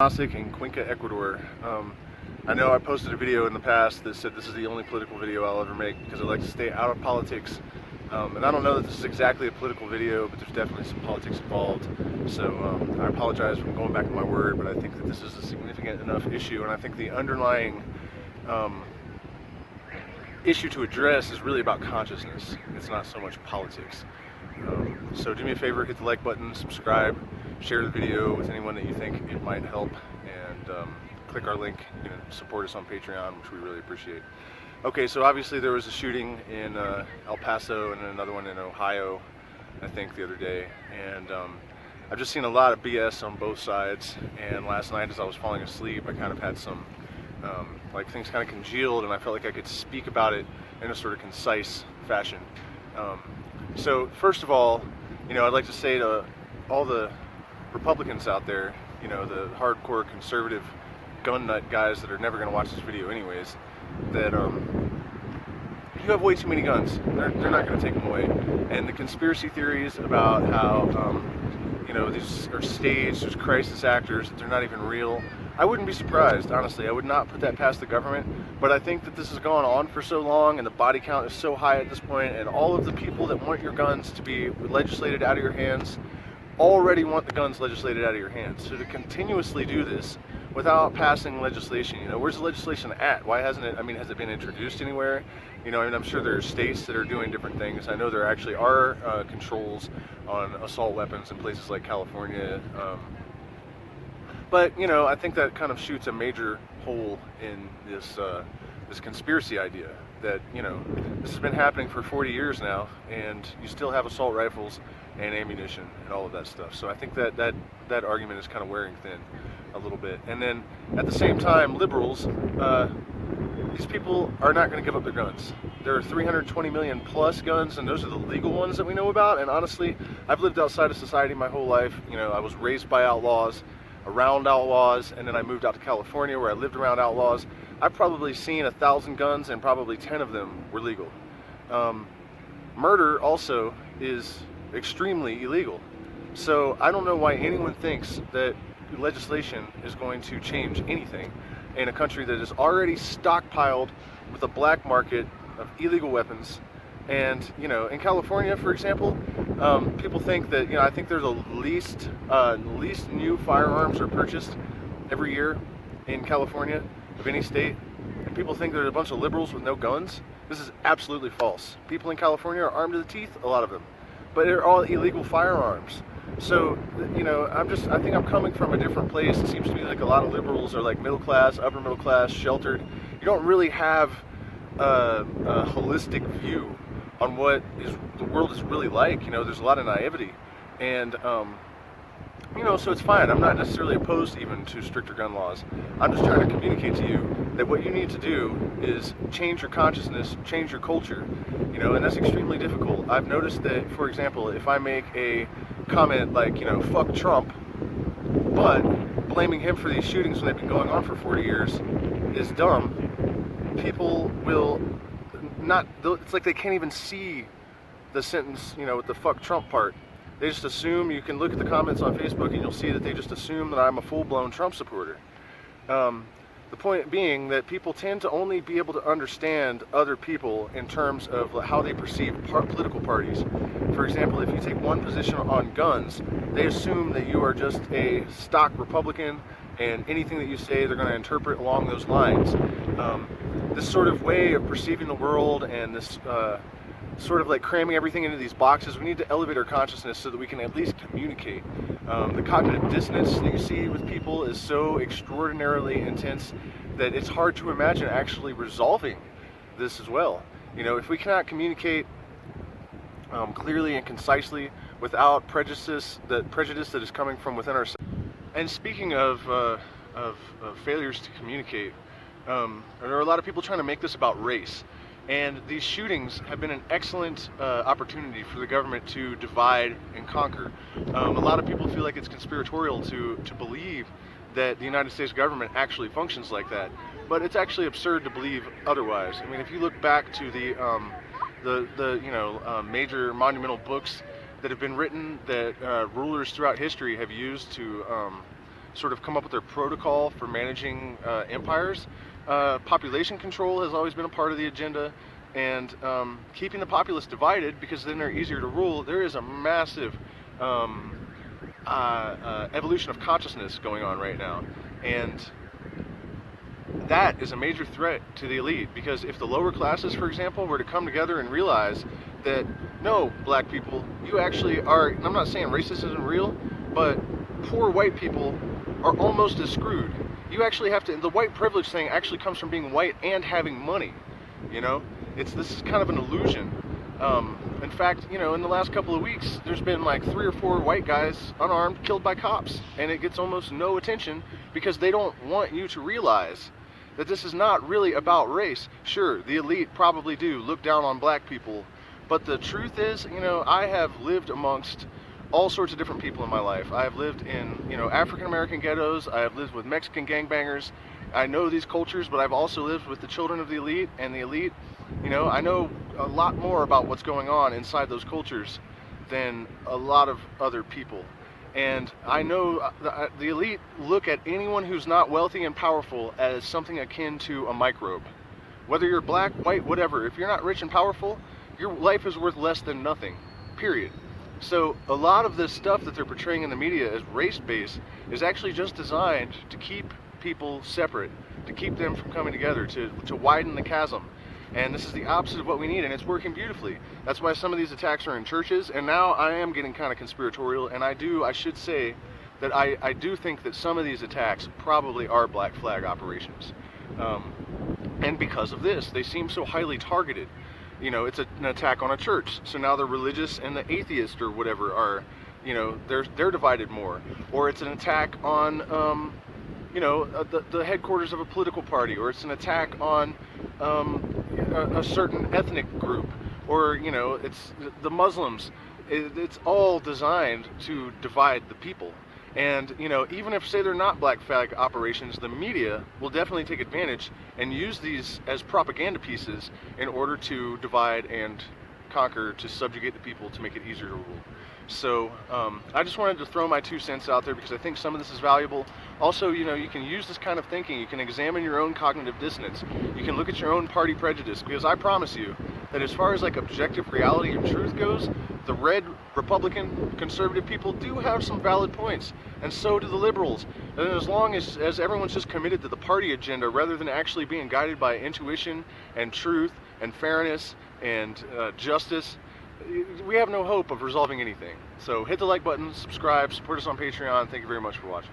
Nasic in Cuenca, Ecuador. I know I posted a video in the past that said this is the only political video I'll ever make because I like to stay out of politics. And I don't know that this is exactly a political video, but there's definitely some politics involved. So I apologize for going back on my word, but I think that this is a significant enough issue, and I think the underlying issue to address is really about consciousness. It's not so much politics. So do me a favor, hit the like button, subscribe, share the video with anyone that you think it might help, and click our link. You can support us on Patreon, which we really appreciate. Okay, so obviously there was a shooting in El Paso and another one in Ohio, I think, the other day, and I've just seen a lot of BS on both sides. And last night, as I was falling asleep, I kind of had some like things kind of congealed, and I felt like I could speak about it in a sort of concise fashion. So first of all, I'd like to say to all the Republicans out there, the hardcore conservative gun nut guys that are never going to watch this video anyways, that you have way too many guns. They're not going to take them away. And the conspiracy theories about how these are staged, there's crisis actors, that they're not even real. I wouldn't be surprised, honestly. I would not put that past the government, but I think that this has gone on for so long and the body count is so high at this point, and all of the people that want your guns to be legislated out of your hands already want the guns legislated out of your hands. So to continuously do this without passing legislation, where's the legislation at? Why hasn't it, has it been introduced anywhere? I'm sure there are states that are doing different things. I know there actually are controls on assault weapons in places like California. But I think that kind of shoots a major hole in this conspiracy idea that this has been happening for 40 years now, and you still have assault rifles and ammunition and all of that stuff. So I think that argument is kind of wearing thin a little bit. And then at the same time, liberals, these people are not going to give up their guns. There are 320 million plus guns, and those are the legal ones that we know about. And honestly, I've lived outside of society my whole life. I was raised by outlaws, around outlaws, and then I moved out to California where I lived around outlaws. I've probably seen 1,000 guns, and probably 10 of them were legal. Murder also is extremely illegal. So I don't know why anyone thinks that legislation is going to change anything in a country that is already stockpiled with a black market of illegal weapons. And in California, for example, people think that I think they're the least new firearms are purchased every year in California of any state, and people think there's a bunch of liberals with no guns. This is absolutely false. People in California are armed to the teeth, a lot of them, but they're all illegal firearms. So I think I'm coming from a different place. It seems to me like a lot of liberals are like middle class, upper middle class, sheltered. You don't really have a holistic view on what the world is really like. There's a lot of naivety, and so it's fine. I'm not necessarily opposed even to stricter gun laws. I'm just trying to communicate to you that what you need to do is change your consciousness, change your culture, and that's extremely difficult. I've noticed that, for example, if I make a comment like, fuck Trump, but blaming him for these shootings when they've been going on for 40 years is dumb, people will not, it's like they can't even see the sentence, with the fuck Trump part. They just assume, you can look at the comments on Facebook and you'll see that they just assume that I'm a full-blown Trump supporter. The point being that people tend to only be able to understand other people in terms of how they perceive political parties. For example, if you take one position on guns, they assume that you are just a stock Republican, and anything that you say they're going to interpret along those lines. This sort of way of perceiving the world, and this sort of like cramming everything into these boxes, we need to elevate our consciousness so that we can at least communicate. The cognitive dissonance that you see with people is so extraordinarily intense that it's hard to imagine actually resolving this as well. If we cannot communicate clearly and concisely without prejudice that is coming from within ourselves. And speaking of failures to communicate, there are a lot of people trying to make this about race. And these shootings have been an excellent opportunity for the government to divide and conquer. A lot of people feel like it's conspiratorial to believe that the United States government actually functions like that. But it's actually absurd to believe otherwise. If you look back to the major monumental books that have been written that rulers throughout history have used to sort of come up with their protocol for managing empires. Population control has always been a part of the agenda, and keeping the populace divided, because then they're easier to rule. There is a massive evolution of consciousness going on right now, and that is a major threat to the elite, because if the lower classes, for example, were to come together and realize that, no, black people, you actually are, and I'm not saying racism isn't real, but poor white people are almost as screwed. You actually have to, the white privilege thing actually comes from being white and having money, you know? This is kind of an illusion. In fact, you know, in the last couple of weeks, there's been like 3 or 4 white guys, unarmed, killed by cops, and it gets almost no attention because they don't want you to realize that this is not really about race. Sure, the elite probably do look down on black people, but the truth is, you know, I have lived amongst all sorts of different people in my life. I have lived in, you know, African-American ghettos. I have lived with Mexican gangbangers. I know these cultures, but I've also lived with the children of the elite, and the elite, you know, I know a lot more about what's going on inside those cultures than a lot of other people. And I know the elite look at anyone who's not wealthy and powerful as something akin to a microbe. Whether you're black, white, whatever, if you're not rich and powerful, your life is worth less than nothing, period. So a lot of this stuff that they're portraying in the media as race-based is actually just designed to keep people separate, to keep them from coming together, to widen the chasm. And this is the opposite of what we need, and it's working beautifully. That's why some of these attacks are in churches, and now I am getting kind of conspiratorial, and I should say that I do think that some of these attacks probably are black flag operations. And because of this, they seem so highly targeted. You know, it's an attack on a church, so now the religious and the atheist or whatever are, you know, they're divided more. Or it's an attack on, you know, the headquarters of a political party, or it's an attack on a certain ethnic group, or, you know, it's the Muslims. It's all designed to divide the people. And, you know, even if, say, they're not black flag operations, the media will definitely take advantage and use these as propaganda pieces in order to divide and conquer, to subjugate the people, to make it easier to rule. So I just wanted to throw my 2 cents out there because I think some of this is valuable. Also, you know, you can use this kind of thinking. You can examine your own cognitive dissonance. You can look at your own party prejudice, because I promise you that as far as like objective reality and truth goes, the red Republican conservative people do have some valid points, and so do the liberals. And as long as everyone's just committed to the party agenda rather than actually being guided by intuition and truth and fairness and justice, we have no hope of resolving anything. So hit the like button, subscribe, support us on Patreon. Thank you very much for watching.